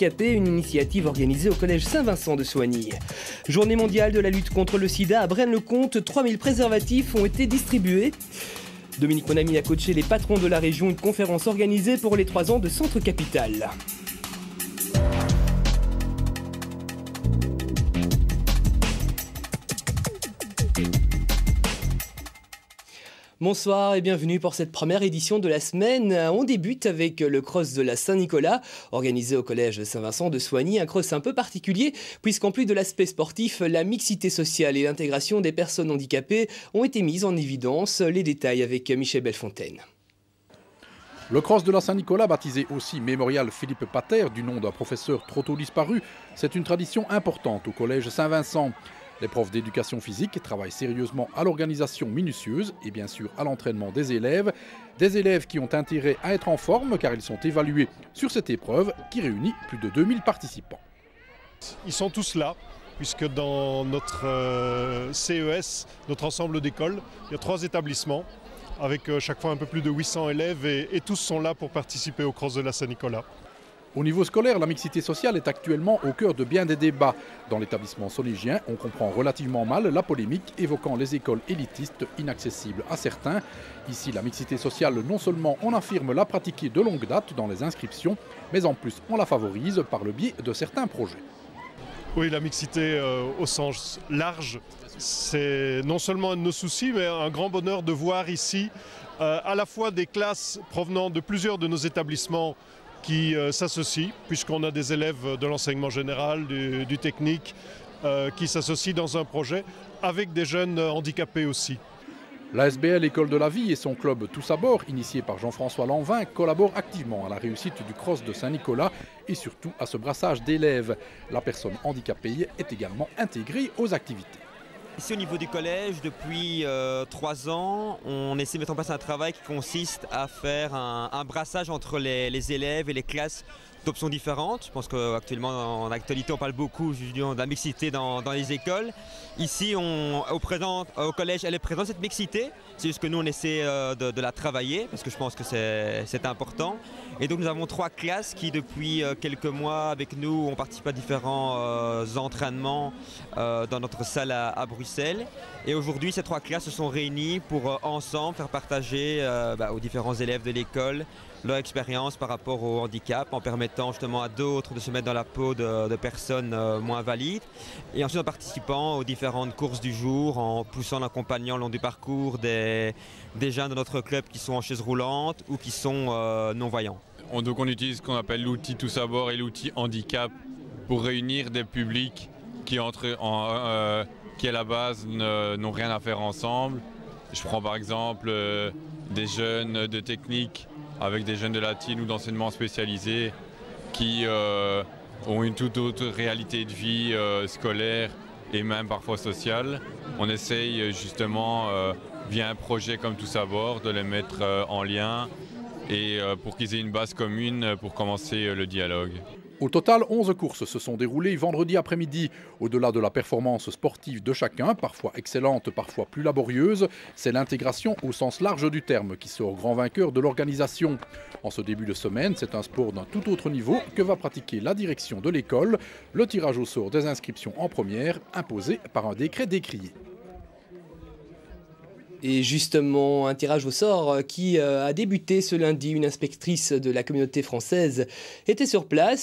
handicapés, une initiative organisée au collège Saint-Vincent de Soigny. Journée mondiale de la lutte contre le sida à Braine-le-Comte, 3000 préservatifs ont été distribués. Dominique Monami a coaché les patrons de la région, une conférence organisée pour les 3 ans de Centre Capital. Bonsoir et bienvenue pour cette première édition de la semaine. On débute avec le cross de la Saint-Nicolas, organisé au collège Saint-Vincent de Soigny. Un cross un peu particulier, puisqu'en plus de l'aspect sportif, la mixité sociale et l'intégration des personnes handicapées ont été mises en évidence. Les détails avec Michel Bellefontaine. Le cross de la Saint-Nicolas, baptisé aussi Mémorial Philippe Pater, du nom d'un professeur trop tôt disparu, c'est une tradition importante au collège Saint-Vincent. Les profs d'éducation physique travaillent sérieusement à l'organisation minutieuse et bien sûr à l'entraînement des élèves qui ont intérêt à être en forme car ils sont évalués sur cette épreuve qui réunit plus de 2000 participants. Ils sont tous là, puisque dans notre CES, notre ensemble d'écoles, il y a 3 établissements avec chaque fois un peu plus de 800 élèves et tous sont là pour participer au cross de la Saint-Nicolas. Au niveau scolaire, la mixité sociale est actuellement au cœur de bien des débats. Dans l'établissement solligien, on comprend relativement mal la polémique évoquant les écoles élitistes inaccessibles à certains. Ici, la mixité sociale, non seulement on affirme la pratiquer de longue date dans les inscriptions, mais en plus on la favorise par le biais de certains projets. Oui, la mixité au sens large, c'est non seulement un de nos soucis, mais un grand bonheur de voir ici à la fois des classes provenant de plusieurs de nos établissements qui s'associent, puisqu'on a des élèves de l'enseignement général, du technique, qui s'associent dans un projet, avec des jeunes handicapés aussi. L'ASBL École de la Vie et son club Tous à bord, initié par Jean-François Lanvin, collaborent activement à la réussite du cross de Saint-Nicolas et surtout à ce brassage d'élèves. La personne handicapée est également intégrée aux activités. Ici au niveau du collège, depuis 3 ans, on essaie de mettre en place un travail qui consiste à faire un brassage entre les élèves et les classes d'options différentes. Je pense qu'actuellement, en actualité, on parle beaucoup de la mixité dans les écoles. Ici, au collège, elle est présente, cette mixité. C'est juste que nous, on essaie de la travailler, parce que je pense que c'est important. Et donc, nous avons 3 classes qui, depuis quelques mois, avec nous, ont participé à différents entraînements dans notre salle à Bruxelles. Et aujourd'hui, ces 3 classes se sont réunies pour ensemble faire partager aux différents élèves de l'école leur expérience par rapport au handicap, en permettant justement à d'autres de se mettre dans la peau de personnes moins valides. Et ensuite en participant aux différentes courses du jour, en poussant, en accompagnant le long du parcours des jeunes de notre club qui sont en chaise roulante ou qui sont non-voyants. Donc on utilise ce qu'on appelle l'outil Tous à bord et l'outil handicap pour réunir des publics qui à la base n'ont rien à faire ensemble. Je prends par exemple des jeunes de technique avec des jeunes de latine ou d'enseignement spécialisé qui ont une toute autre réalité de vie scolaire et même parfois sociale. On essaye justement, via un projet comme Tous à bord, de les mettre en lien et pour qu'ils aient une base commune pour commencer le dialogue. Au total, 11 courses se sont déroulées vendredi après-midi. Au-delà de la performance sportive de chacun, parfois excellente, parfois plus laborieuse, c'est l'intégration au sens large du terme qui sort grand vainqueur de l'organisation. En ce début de semaine, c'est un sport d'un tout autre niveau que va pratiquer la direction de l'école. Le tirage au sort des inscriptions en première, imposé par un décret décrié. Et justement, un tirage au sort qui a débuté ce lundi. Une inspectrice de la communauté française était sur place.